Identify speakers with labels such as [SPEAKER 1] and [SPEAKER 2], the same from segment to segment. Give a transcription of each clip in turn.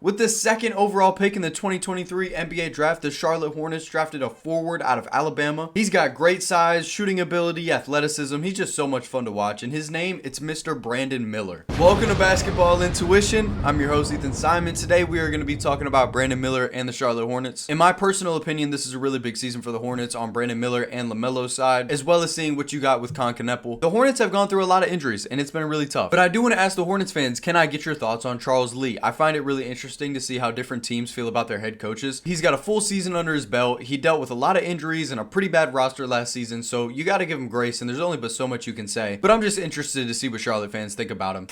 [SPEAKER 1] With the second overall pick in the 2023 NBA draft, the Charlotte Hornets drafted a forward out of Alabama. He's got great size, shooting ability, athleticism. He's just so much fun to watch. And his name, it's Mr. Brandon Miller. Welcome to Basketball Intuition. I'm your host, Ethan Simon. Today, we are going to be talking about Brandon Miller and the Charlotte Hornets. In my personal opinion, this is a really big season for the Hornets on Brandon Miller and LaMelo's side, as well as seeing what you got with Concaneppel. The Hornets have gone through a lot of injuries, and it's been really tough. But I do want to ask the Hornets fans, can I get your thoughts on Charles Lee? I find it really interesting to see how different teams feel about their head coaches. He's got a full season under his belt. He dealt with a lot of injuries and a pretty bad roster last season, so you got to give him grace, and there's only but so much you can say. But I'm just interested to see what Charlotte fans think about him.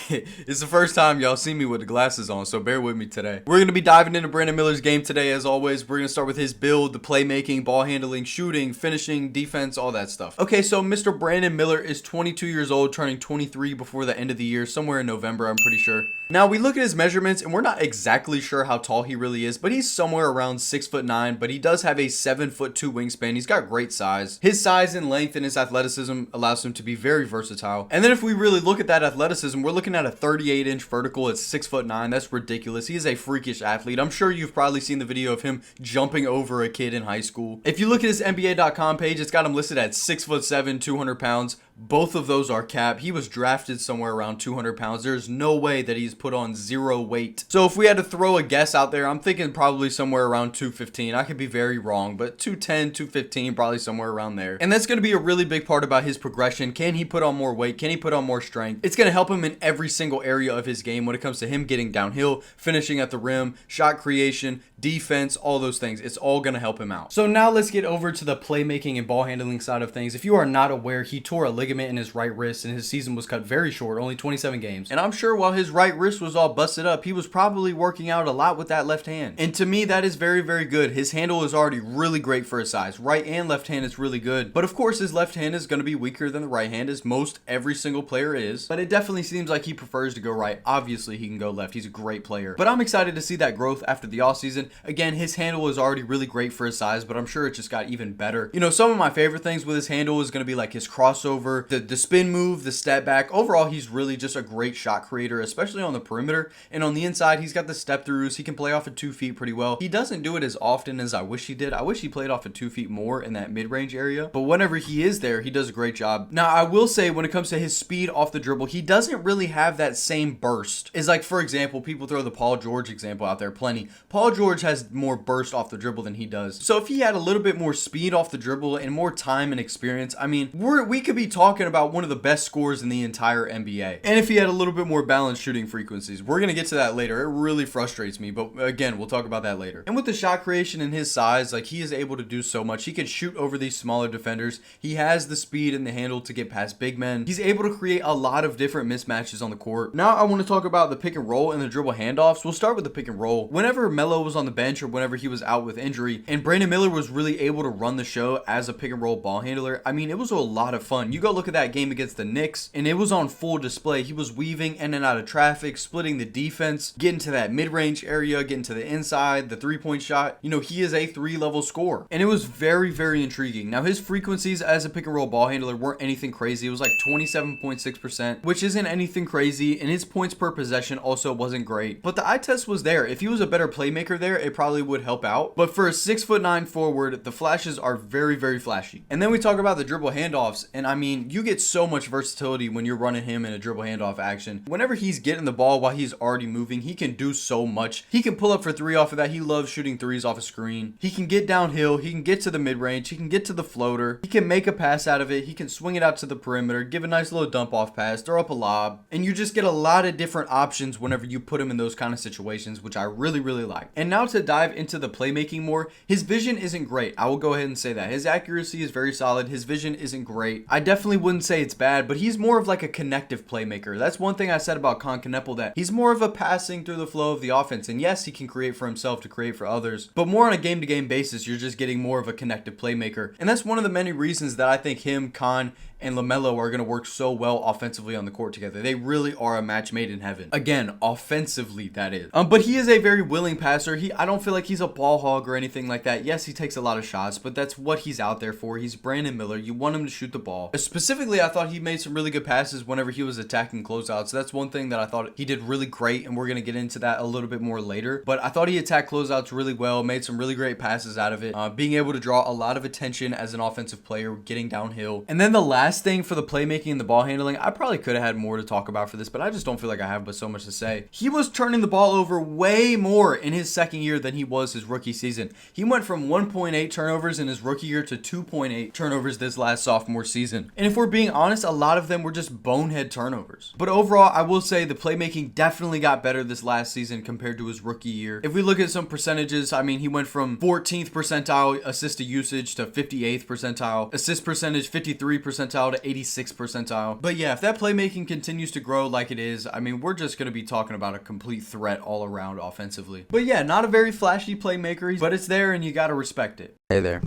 [SPEAKER 1] It's the first time y'all see me with the glasses on, so bear with me today. We're going to be diving into Brandon Miller's game today, as always. We're going to start with his build, the playmaking, ball handling, shooting, finishing, defense, all that stuff. Okay, so Mr. Brandon Miller is 22 years old, turning 23 before the end of the year, somewhere in November, I'm pretty sure. Now, we look at his measurements, and we're not exactly sure how tall he really is, but he's somewhere around 6'9", but he does have a 7'2" wingspan. He's got great size. His size and length and his athleticism allows him to be very versatile. And then if we really look at that athleticism, we're looking at a 38-inch vertical at 6'9". That's ridiculous. He is a freakish athlete. I'm sure you've probably seen the video of him jumping over a kid in high school. If you look at his NBA.com page, it's got him listed at 6'7", 200 pounds. Both of those are cap. He was drafted somewhere around 200 pounds. There's no way that he's put on zero weight. So if we had to throw a guess out there, I'm thinking probably somewhere around 215. I could be very wrong, but 210, 215, probably somewhere around there. And that's going to be a really big part about his progression. Can he put on more weight? Can he put on more strength? It's going to help him in every single area of his game when it comes to him getting downhill, finishing at the rim, shot creation, defense, all those things. It's all going to help him out. So now let's get over to the playmaking and ball handling side of things. If you are not aware, he tore a ligament in his right wrist and his season was cut very short, only 27 games. And I'm sure while his right wrist was all busted up, he was probably working out a lot with that left hand. And to me, that is very, very good. His handle is already really great for his size. Right and left hand is really good. But of course, his left hand is going to be weaker than the right hand, as most every single player is. But it definitely seems like he prefers to go right. Obviously, he can go left. He's a great player. But I'm excited to see that growth after the offseason. Again, his handle is already really great for his size, but I'm sure it just got even better. You know, some of my favorite things with his handle is going to be like his crossover, the spin move, the step back. Overall, he's really just a great shot creator, especially on the perimeter. And on the inside, he's got the step throughs. He can play off of 2 feet pretty well. He doesn't do it as often as I wish he did. I wish he played off of 2 feet more in that mid-range area. But whenever he is there, he does a great job. Now, I will say when it comes to his speed off the dribble, he doesn't really have that same burst. It's like, for example, people throw the Paul George example out there plenty. Paul George has more burst off the dribble than he does. So if he had a little bit more speed off the dribble and more time and experience, I mean, we could be talking about one of the best scorers in the entire NBA. And if he had a little bit more balanced shooting frequencies. We're going to get to that later. It really frustrates me, but again, we'll talk about that later. And with the shot creation and his size, like, he is able to do so much. He can shoot over these smaller defenders. He has the speed and the handle to get past big men. He's able to create a lot of different mismatches on the court. Now I want to talk about the pick and roll and the dribble handoffs. We'll start with the pick and roll. Whenever Melo was on the bench or whenever he was out with injury and Brandon Miller was really able to run the show as a pick and roll ball handler, I mean, it was a lot of fun. You go look at that game against the Knicks and it was on full display. He was weaving in and out of traffic, splitting the defense, getting to that mid-range area, getting to the inside, the three-point shot. You know, he is a 3-level scorer. And it was very, very intriguing. Now, his frequencies as a pick and roll ball handler weren't anything crazy. It was like 27.6%, which isn't anything crazy. And his points per possession also wasn't great. But the eye test was there. If he was a better playmaker there, it probably would help out. But for a 6'9" forward, the flashes are very, very flashy. And then we talk about the dribble handoffs. And I mean, you get so much versatility when you're running him in a dribble handoff action. Whenever he's getting the ball while he's already moving, he can do so much. He can pull up for 3 off of that. He loves shooting threes off a screen. He can get downhill. He can get to the mid-range. He can get to the floater. He can make a pass out of it. He can swing it out to the perimeter, give a nice little dump off pass, throw up a lob. And you just get a lot of different options whenever you put him in those kind of situations, which I really, really like. And now to dive into the playmaking more, his vision isn't great. I will go ahead and say that. His accuracy is very solid. His vision isn't great. I definitely wouldn't say it's bad, but he's more of like a connective playmaker. That's one thing I said about Concaneppel, that he's more of a passing through the flow of the offense. And yes, he can create for himself to create for others, but more on a game-to-game basis, you're just getting more of a connective playmaker. And that's one of the many reasons that I think him, Con, and LaMelo are going to work so well offensively on the court together. They really are a match made in heaven. Again, offensively, that is. But he is a very willing passer. I don't feel like he's a ball hog or anything like that. Yes, he takes a lot of shots, but that's what he's out there for. He's Brandon Miller. You want him to shoot the ball. Specifically, I thought he made some really good passes whenever he was attacking closeouts. That's one thing that I thought he did really great, and we're going to get into that a little bit more later. But I thought he attacked closeouts really well, made some really great passes out of it, being able to draw a lot of attention as an offensive player, getting downhill. And then the last thing for the playmaking and the ball handling, I probably could have had more to talk about for this, but I just don't feel like I have but so much to say. He was turning the ball over way more in his second year than he was his rookie season. He went from 1.8 turnovers in his rookie year to 2.8 turnovers this last sophomore season. And if we're being honest, a lot of them were just bonehead turnovers. But overall, I will say the playmaking definitely got better this last season compared to his rookie year. If we look at some percentages, I mean, he went from 14th percentile assist to usage to 58th percentile, assist percentage 53 percentile to 86 percentile. But yeah, if that playmaking continues to grow like it is, I mean, we're just going to be talking about a complete threat all around offensively. But yeah, not a very flashy playmaker, but it's there and you got to respect it. Hey there.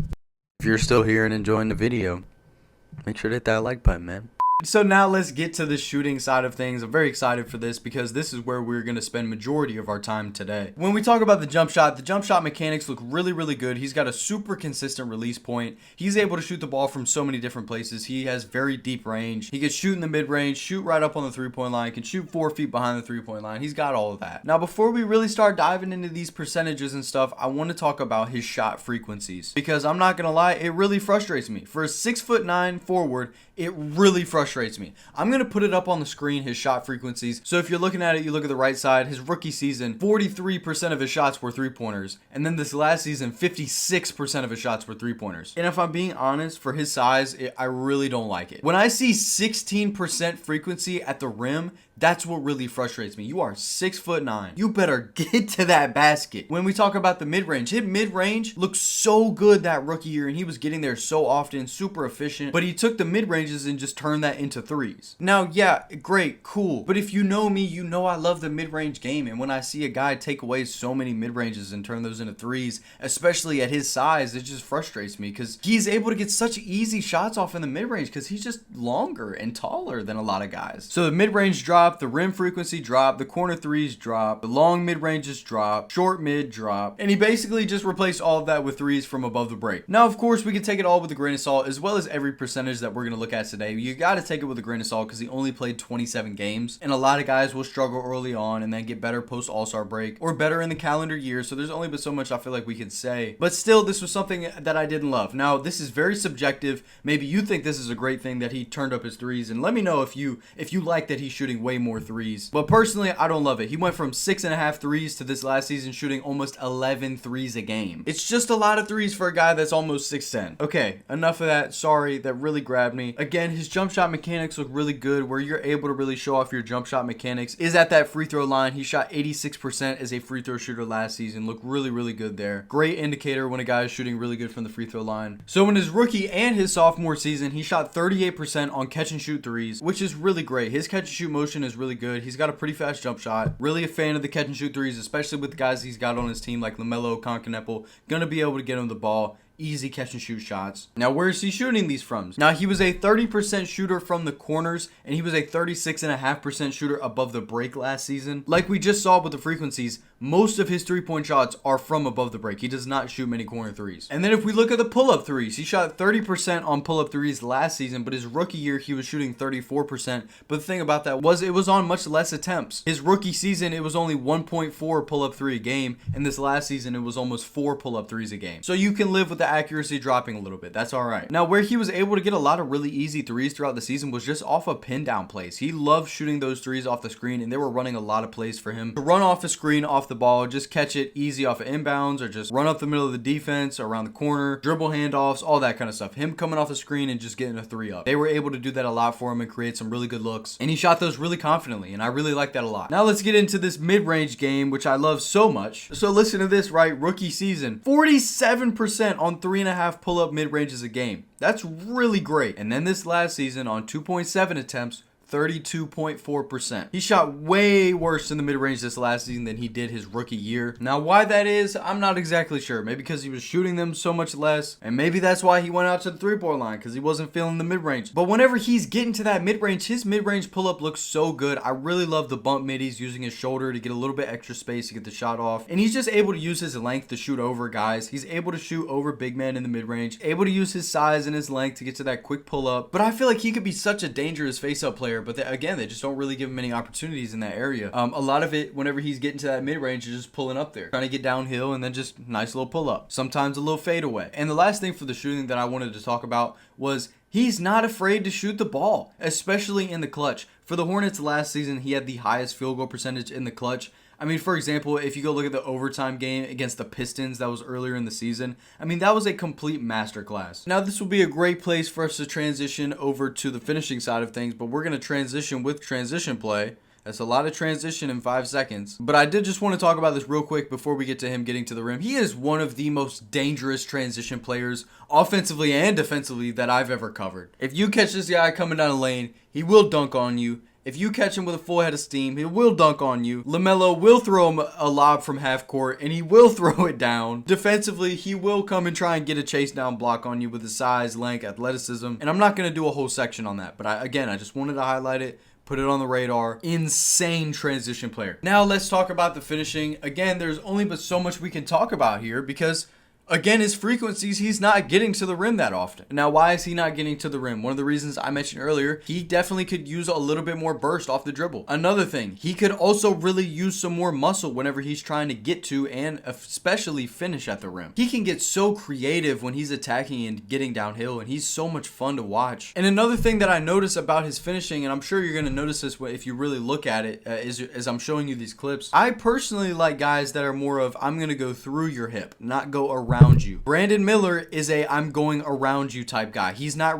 [SPEAKER 1] If you're still here and enjoying the video, make sure to hit that like button, man. So now let's get to the shooting side of things. I'm very excited for this because this is where we're going to spend majority of our time today. When we talk about the jump shot mechanics look really, really good. He's got a super consistent release point. He's able to shoot the ball from so many different places. He has very deep range. He can shoot in the mid-range, shoot right up on the three-point line, can shoot 4 feet behind the three-point line. He's got all of that. Now, before we really start diving into these percentages and stuff, I want to talk about his shot frequencies because I'm not going to lie, it really frustrates me. For a 6'9" forward, it really frustrates me. I'm going to put it up on the screen, his shot frequencies. So if you're looking at it, you look at the right side, his rookie season, 43% of his shots were three-pointers. And then this last season, 56% of his shots were three-pointers. And if I'm being honest, for his size, I really don't like it. When I see 16% frequency at the rim, that's what really frustrates me. You are 6'9". You better get to that basket. When we talk about the mid-range, his mid-range looked so good that rookie year, and he was getting there so often, super efficient. But he took the mid-ranges and just turned that into threes. Now, yeah, great, cool. But if you know me, you know I love the mid-range game. And when I see a guy take away so many mid-ranges and turn those into threes, especially at his size, it just frustrates me because he's able to get such easy shots off in the mid-range because he's just longer and taller than a lot of guys. So the mid-range drop, the rim frequency drop, the corner threes drop, the long mid-ranges drop, short mid drop, and he basically just replaced all of that with threes from above the break. Now, of course, we can take it all with a grain of salt, as well as every percentage that we're going to look at today. You got to take it with a grain of salt because he only played 27 games, and a lot of guys will struggle early on and then get better post All-Star break or better in the calendar year, so there's only been so much I feel like we can say. But still, this was something that I didn't love. Now, this is very subjective. Maybe you think this is a great thing that he turned up his threes, and let me know if you like that he's shooting way more threes. But personally, I don't love it. He went from 6.5 threes to this last season shooting almost 11 threes a game. It's just a lot of threes for a guy that's almost 6'10". Okay, enough of that. Sorry, that really grabbed me. Again, his jump shot mechanics look really good. Where you're able to really show off your jump shot mechanics is at that free throw line. He shot 86% as a free throw shooter last season. Looked really, really good there. Great indicator when a guy is shooting really good from the free throw line. So in his rookie and his sophomore season, he shot 38% on catch and shoot threes, which is really great. His catch and shoot motion is really good. He's got a pretty fast jump shot. Really a fan of the catch and shoot threes, especially with the guys he's got on his team like LaMelo, Concanepo. Gonna be able to get him the ball. Easy catch and shoot shots. Now, where is he shooting these from? Now, he was a 30% shooter from the corners, and he was a 36.5% shooter above the break last season. Like we just saw with the frequencies, most of his three-point shots are from above the break. He does not shoot many corner threes. And then if we look at the pull-up threes, he shot 30% on pull-up threes last season, but his rookie year, he was shooting 34%. But the thing about that was it was on much less attempts. His rookie season, it was only 1.4 pull-up three a game, and this last season, it was almost 4 pull-up threes a game. So you can live with the accuracy dropping a little bit. That's all right. Now, where he was able to get a lot of really easy threes throughout the season was just off of pin down plays. He loved shooting those threes off the screen, and they were running a lot of plays for him to run off the screen, off the ball, just catch it easy off of inbounds, or just run up the middle of the defense, around the corner, dribble handoffs, all that kind of stuff. Him coming off the screen and just getting a three up. They were able to do that a lot for him and create some really good looks, and he shot those really confidently, and I really like that a lot. Now let's get into this mid-range game, which I love so much. So listen to this, right? Rookie season, 47% on 3.5 pull-up mid-ranges a game. That's really great. And then this last season on 2.7 attempts, 32.4%. He shot way worse in the mid-range this last season than he did his rookie year. Now, why that is, I'm not exactly sure. Maybe because he was shooting them so much less, and maybe that's why he went out to the three-point line, because he wasn't feeling the mid-range. But whenever he's getting to that mid-range, his mid-range pull-up looks so good. I really love the bump mid. He's using his shoulder to get a little bit extra space to get the shot off, and he's just able to use his length to shoot over guys. He's able to shoot over big men in the mid-range, able to use his size and his length to get to that quick pull-up. But I feel like he could be such a dangerous face-up player, but again, they just don't really give him any opportunities in that area. A lot of it, whenever he's getting to that mid-range, is just pulling up there, trying to get downhill, and then just nice little pull-up. Sometimes a little fadeaway. And the last thing for the shooting that I wanted to talk about was he's not afraid to shoot the ball, especially in the clutch. For the Hornets last season, he had the highest field goal percentage in the clutch. I mean, for example, if you go look at the overtime game against the Pistons that was earlier in the season, I mean, that was a complete masterclass. Now, this will be a great place for us to transition over to the finishing side of things, but we're going to transition with transition play. That's a lot of transition in 5 seconds. But I did just want to talk about this real quick before we get to him getting to the rim. He is one of the most dangerous transition players, offensively and defensively, that I've ever covered. If you catch this guy coming down the lane, he will dunk on you. If you catch him with a full head of steam, he will dunk on you. LaMelo will throw him a lob from half court, and he will throw it down. Defensively, he will come and try and get a chase down block on you with his size, length, athleticism. And I'm not going to do a whole section on that, but I just wanted to highlight it. Put it on the radar. Insane transition player. Now let's talk about the finishing. Again, there's only but so much we can talk about here because, again, his frequencies, he's not getting to the rim that often. Now, why is he not getting to the rim? One of the reasons I mentioned earlier, he definitely could use a little bit more burst off the dribble. Another thing, he could also really use some more muscle whenever he's trying to get to and especially finish at the rim. He can get so creative when he's attacking and getting downhill, and he's so much fun to watch. And another thing that I notice about his finishing, and I'm sure you're going to notice this if you really look at it, as I'm showing you these clips, I personally like guys that are more of, I'm going to go through your hip, not go around you. Brandon Miller is a I'm going around you type guy. He's not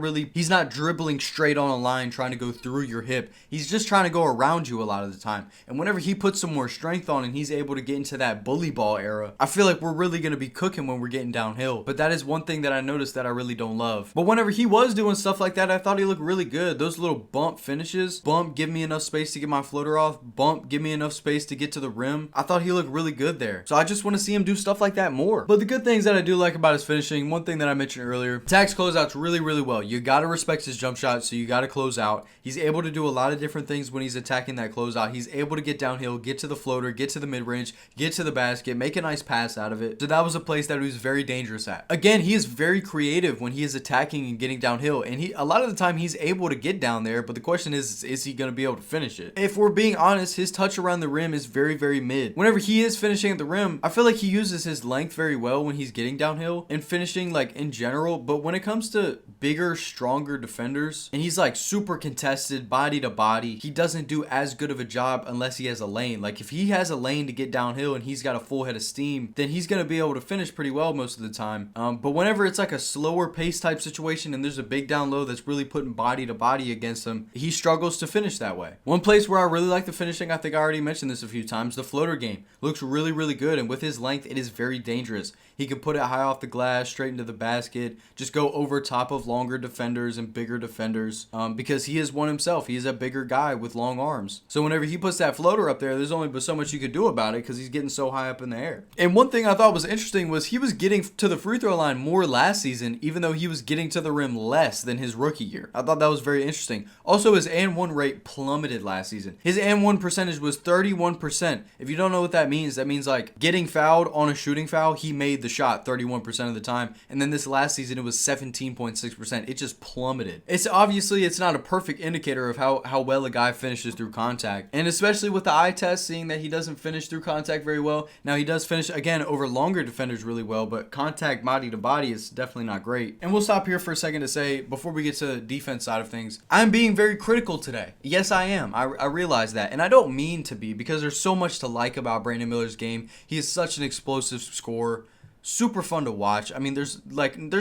[SPEAKER 1] dribbling straight on a line trying to go through your hip. He's just trying to go around you a lot of the time. And whenever he puts some more strength on and he's able to get into that bully ball era, I feel like we're really going to be cooking when we're getting downhill. But that is one thing that I noticed that I really don't love. But whenever he was doing stuff like that, I thought he looked really good. Those little bump finishes, bump, give me enough space to get my floater off, bump, give me enough space to get to the rim. I thought he looked really good there. So I just want to see him do stuff like that more. But the good things that I do like about his finishing, one thing that I mentioned earlier, attacks closeouts really, really well. You got to respect his jump shot, so you got to close out. He's able to do a lot of different things when he's attacking that closeout. He's able to get downhill, get to the floater, get to the mid-range, get to the basket, make a nice pass out of it. So that was a place that he was very dangerous at. Again, he is very creative when he is attacking and getting downhill, and a lot of the time he's able to get down there, but the question is he going to be able to finish it? If we're being honest, his touch around the rim is very, very mid. Whenever he is finishing at the rim, I feel like he uses his length very well when he's getting downhill and finishing like in general, but when it comes to bigger, stronger defenders, and he's like super contested, body to body, he doesn't do as good of a job unless he has a lane. Like if he has a lane to get downhill and he's got a full head of steam, then he's going to be able to finish pretty well most of the time. But whenever it's like a slower pace type situation and there's a big down low that's really putting body to body against him, he struggles to finish that way. One place where I really like the finishing, I think I already mentioned this a few times, the floater game looks really, really good, and with his length, it is very dangerous. He can put it high off the glass, straight into the basket, just go over top of longer defenders and bigger defenders, because he is one himself. He is a bigger guy with long arms. So whenever he puts that floater up there, there's only but so much you could do about it because he's getting so high up in the air. And one thing I thought was interesting was he was getting to the free throw line more last season, even though he was getting to the rim less than his rookie year. I thought that was very interesting. Also, his and-one rate plummeted last season. His and-one percentage was 31%. If you don't know what that means like getting fouled on a shooting foul, he made the shot 31% of the time. And then this last season, it was 17.6%. It just plummeted. It's not a perfect indicator of how well a guy finishes through contact. And especially with the eye test, seeing that he doesn't finish through contact very well. Now, he does finish, again, over longer defenders really well, but contact body to body is definitely not great. And we'll stop here for a second to say, before we get to the defense side of things, I'm being very critical today. Yes, I am. I realize that. And I don't mean to be, because there's so much to like about Brandon Miller's game. He is such an explosive scorer. Super fun to watch. I mean, there's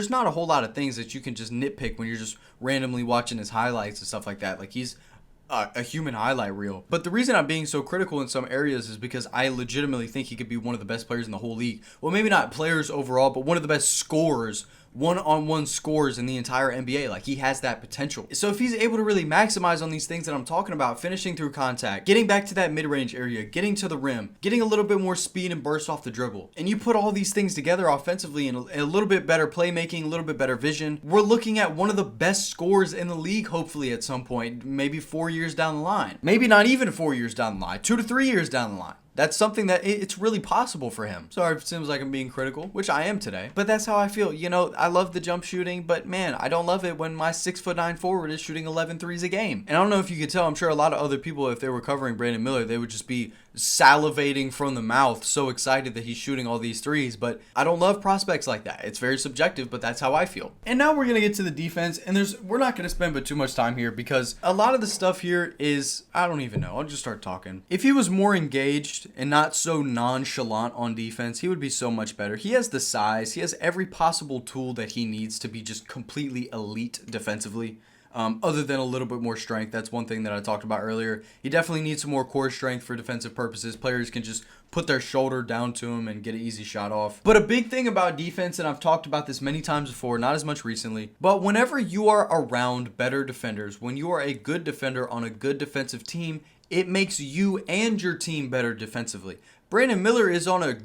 [SPEAKER 1] not a whole lot of things that you can just nitpick when you're just randomly watching his highlights and stuff like that. Like, he's a human highlight reel. But the reason I'm being so critical in some areas is because I legitimately think he could be one of the best players in the whole league. Well, maybe not players overall, but one of the best scorers one-on-one scores in the entire NBA. Like, he has that potential. So if he's able to really maximize on these things that I'm talking about, finishing through contact, getting back to that mid-range area, getting to the rim, getting a little bit more speed and burst off the dribble, and you put all these things together offensively and a little bit better playmaking, a little bit better vision, we're looking at one of the best scorers in the league, hopefully at some point, maybe 4 years down the line. Maybe not even 4 years down the line, 2 to 3 years down the line. That's something that it's really possible for him. Sorry if it seems like I'm being critical, which I am today. But that's how I feel. You know, I love the jump shooting, but man, I don't love it when my 6'9" forward is shooting 11 threes a game. And I don't know if you could tell, I'm sure a lot of other people, if they were covering Brandon Miller, they would just be salivating from the mouth, so excited that he's shooting all these threes. But I don't love prospects like that. It's very subjective, but that's how I feel. And now we're going to get to the defense, and we're not going to spend but too much time here because a lot of the stuff here is, I don't even know. I'll just start talking. If he was more engaged and not so nonchalant on defense, he would be so much better. He has the size. He has every possible tool that he needs to be just completely elite defensively. Other than a little bit more strength. That's one thing that I talked about earlier. He definitely needs some more core strength for defensive purposes. Players can just put their shoulder down to him and get an easy shot off. But a big thing about defense, and I've talked about this many times before, not as much recently, but whenever you are around better defenders, when you are a good defender on a good defensive team, it makes you and your team better defensively. Brandon Miller is on a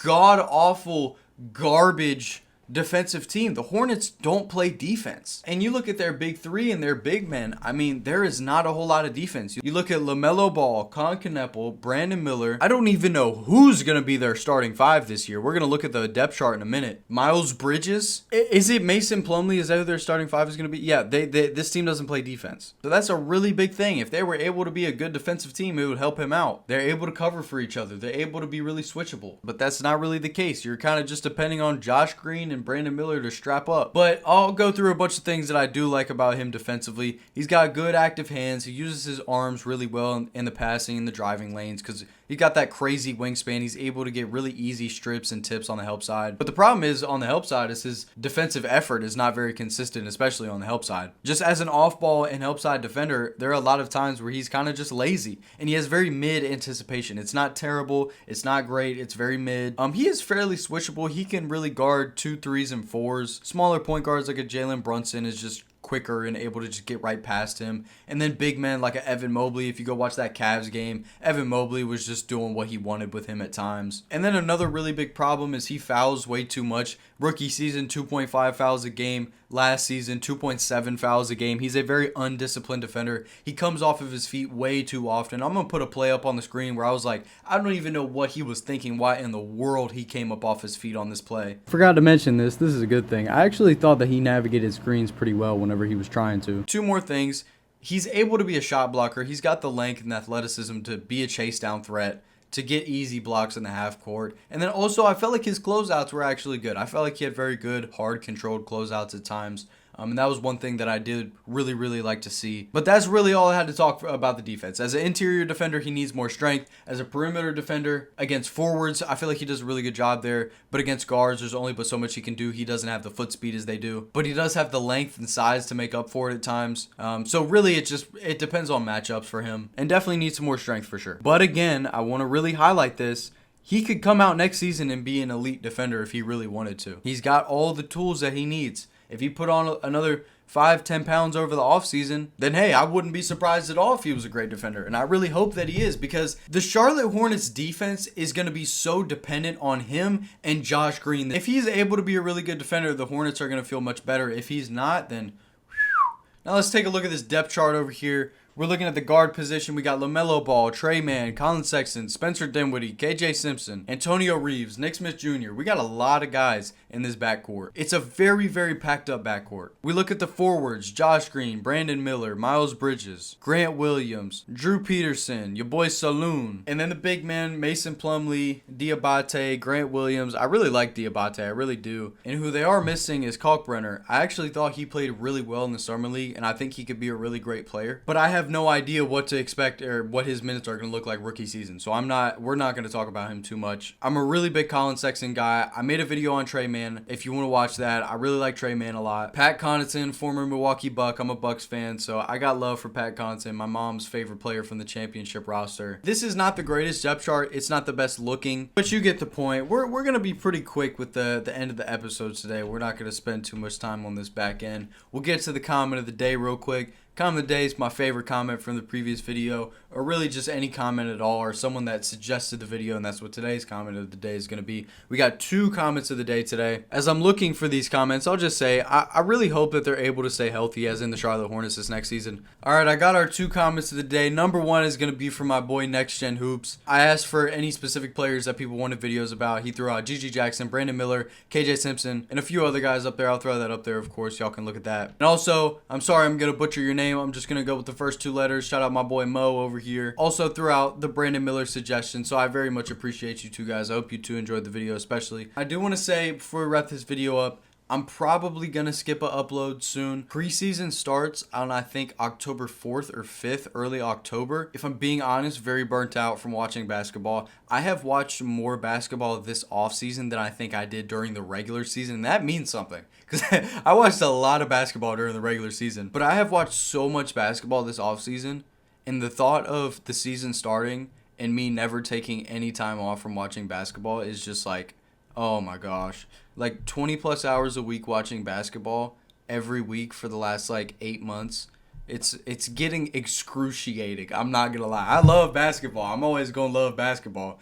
[SPEAKER 1] god-awful, garbage defensive team. The Hornets don't play defense. And you look at their big three and their big men, I mean, there is not a whole lot of defense. You look at LaMelo Ball, Con Kneppel, Brandon Miller. I don't even know who's going to be their starting five this year. We're going to look at the depth chart in a minute. Miles Bridges. Is it Mason Plumlee? Is that who their starting five is going to be? Yeah, this team doesn't play defense. So that's a really big thing. If they were able to be a good defensive team, it would help him out. They're able to cover for each other. They're able to be really switchable. But that's not really the case. You're kind of just depending on Josh Green and Brandon Miller to strap up. But I'll go through a bunch of things that I do like about him defensively. He's got good active hands. He uses his arms really well in the passing and the driving lanes because he got that crazy wingspan. He's able to get really easy strips and tips on the help side. But the problem is on the help side is his defensive effort is not very consistent, especially on the help side. Just as an off-ball and help side defender, there are a lot of times where he's kind of just lazy and he has very mid anticipation. It's not terrible. It's not great. It's very mid. He is fairly switchable. He can really guard 2, 3s, and 4s. Smaller point guards like a Jalen Brunson is just quicker and able to just get right past him. And then big men like a Evan Mobley, if you go watch that Cavs game, Evan Mobley was just doing what he wanted with him at times. And then another really big problem is he fouls way too much. Rookie season, 2.5 fouls a game. Last season, 2.7 fouls a game. He's a very undisciplined defender. He comes off of his feet way too often. I'm going to put a play up on the screen where I was like, I don't even know what he was thinking, why in the world he came up off his feet on this play.
[SPEAKER 2] Forgot to mention this. This is a good thing. I actually thought that he navigated screens pretty well whenever he was trying to.
[SPEAKER 1] Two more things. He's able to be a shot blocker. He's got the length and athleticism to be a chase down threat, to get easy blocks in the half court. And then also I felt like his closeouts were actually good. I felt like he had very good, hard controlled closeouts at times. And that was one thing that I did really, really like to see. But that's really all I had to talk about the defense. As an interior defender, he needs more strength. As a perimeter defender, against forwards, I feel like he does a really good job there. But against guards, there's only but so much he can do. He doesn't have the foot speed as they do. But he does have the length and size to make up for it at times. So really, it depends on matchups for him. And definitely needs some more strength for sure. But again, I want to really highlight this. He could come out next season and be an elite defender if he really wanted to. He's got all the tools that he needs. If he put on another 5-10 pounds over the offseason, then hey, I wouldn't be surprised at all if he was a great defender. And I really hope that he is, because the Charlotte Hornets defense is going to be so dependent on him and Josh Green. If he's able to be a really good defender, the Hornets are going to feel much better. If he's not, then whew. Now let's take a look at this depth chart over here. We're looking at the guard position. We got LaMelo Ball, Tre Mann, Colin Sexton, Spencer Dinwiddie, KJ Simpson, Antonio Reeves, Nick Smith Jr. We got a lot of guys in this backcourt. It's a very, very packed up backcourt. We look at the forwards: Josh Green, Brandon Miller, Miles Bridges, Grant Williams, Drew Peterson, your boy Saloon. And then the big men: Mason Plumlee, Diabate, Grant Williams. I really like Diabate. I really do. And who they are missing is Kalkbrenner. I actually thought he played really well in the Summer League, and I think he could be a really great player. But I have have no idea what to expect or what his minutes are going to look like rookie season. So we're not going to talk about him too much. I'm a really big Colin Sexton guy. I made a video on Tre Mann. If you want to watch that, I really like Tre Mann a lot. Pat Connaughton, former Milwaukee Buck. I'm a Bucks fan, so I got love for Pat Connaughton, my mom's favorite player from the championship roster. This is not the greatest depth chart. It's not the best looking, but you get the point. We're going to be pretty quick with the end of the episode today. We're not going to spend too much time on this back end. We'll get to the comment of the day real quick. Comment of the day is my favorite comment from the previous video, or really just any comment at all, or someone that suggested the video, and that's what today's comment of the day is going to be. We got 2 comments of the day today. As I'm looking for these comments, I'll just say I really hope that they're able to stay healthy, as in the Charlotte Hornets this next season. Alright, I got our 2 comments of the day. Number 1 is going to be from my boy Next Gen Hoops. I asked for any specific players that people wanted videos about. He threw out GG Jackson, Brandon Miller, KJ Simpson, and a few other guys up there. I'll throw that up there, of course. Y'all can look at that. And also, I'm sorry I'm going to butcher your name. I'm just going to go with the first 2 letters. Shout out my boy Mo over here. Also threw out the Brandon Miller suggestion, so I very much appreciate you 2 guys. I hope you 2 enjoyed the video especially. I do want to say before we wrap this video up, I'm probably going to skip a upload soon. Preseason starts on, I think, October 4th or 5th, early October. If I'm being honest, very burnt out from watching basketball. I have watched more basketball this offseason than I think I did during the regular season. And that means something, because I watched a lot of basketball during the regular season. But I have watched so much basketball this offseason, and the thought of the season starting and me never taking any time off from watching basketball is just like, oh my gosh. Like 20 plus hours a week watching basketball every week for the last like 8 months. It's getting excruciating. I'm not going to lie. I love basketball. I'm always going to love basketball.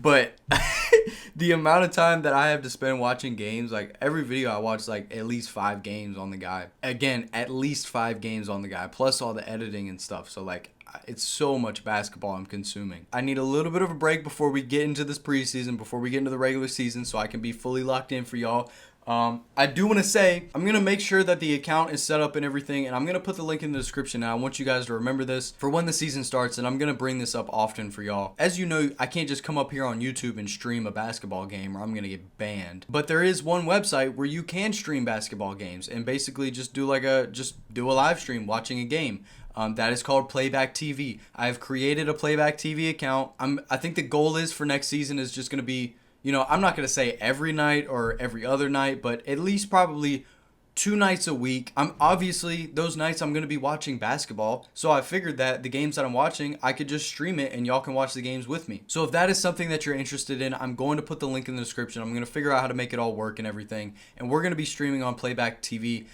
[SPEAKER 1] But the amount of time that I have to spend watching games, like every video I watch like at least 5 games on the guy. Again, at least 5 games on the guy, plus all the editing and stuff. So like, it's so much basketball I'm consuming. I need a little bit of a break before we get into this preseason, before we get into the regular season, so I can be fully locked in for y'all. I do want to say, I'm going to make sure that the account is set up and everything, and I'm going to put the link in the description, and I want you guys to remember this for when the season starts, and I'm going to bring this up often for y'all. As you know, I can't just come up here on YouTube and stream a basketball game, or I'm going to get banned. But there is one website where you can stream basketball games, and basically just do a live stream watching a game. That is called Playback TV. I have created a Playback TV account. I think the goal is for next season is just going to be, you know, I'm not going to say every night or every other night, but at least probably 2 nights a week. Obviously those nights I'm going to be watching basketball. So I figured that the games that I'm watching, I could just stream it and y'all can watch the games with me. So if that is something that you're interested in, I'm going to put the link in the description. I'm going to figure out how to make it all work and everything. And we're going to be streaming on Playback TV.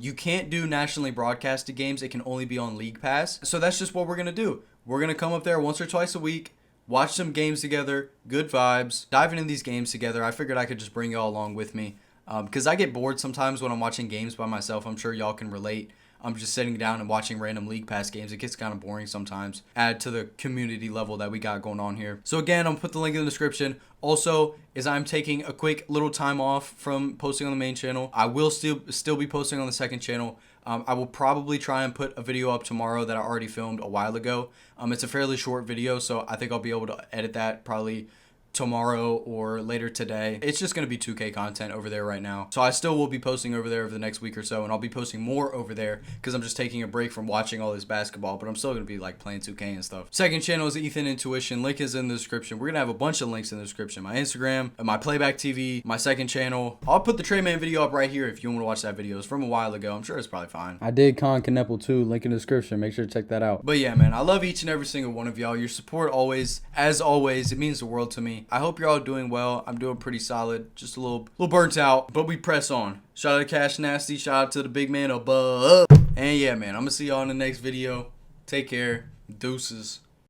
[SPEAKER 1] You can't do nationally broadcasted games. It can only be on League Pass. So that's just what we're going to do. We're going to come up there once or twice a week, watch some games together, good vibes, diving in these games together. I figured I could just bring y'all along with me. Because I get bored sometimes when I'm watching games by myself. I'm sure y'all can relate. I'm just sitting down and watching random League Pass games. It gets kind of boring sometimes. Add to the community level that we got going on here. So again, I'll put the link in the description. Also, as I'm taking a quick little time off from posting on the main channel, I will still be posting on the second channel. I will probably try and put a video up tomorrow that I already filmed a while ago. It's a fairly short video, so I think I'll be able to edit that probably tomorrow or later today. It's just going to be 2K content over there right now. So I still will be posting over there over the next week or so, and I'll be posting more over there because I'm just taking a break from watching all this basketball, but I'm still going to be like playing 2K and stuff. Second channel is Ethan Intuition. Link is in the description. We're going to have a bunch of links in the description. My Instagram, my Playback TV, my second channel. I'll put the Tre Mann video up right here if you want to watch that video. It's from a while ago. I'm sure it's probably fine.
[SPEAKER 2] I did Con Kneppel too. Link in the description. Make sure to check that out.
[SPEAKER 1] But yeah, man, I love each and every single one of y'all. Your support always, as always, it means the world to me. I hope you're all doing well. I'm doing pretty solid. Just a little burnt out, but we press on. Shout out to Cash Nasty. Shout out to the big man above. And yeah, man, I'm gonna see y'all in the next video. Take care. Deuces.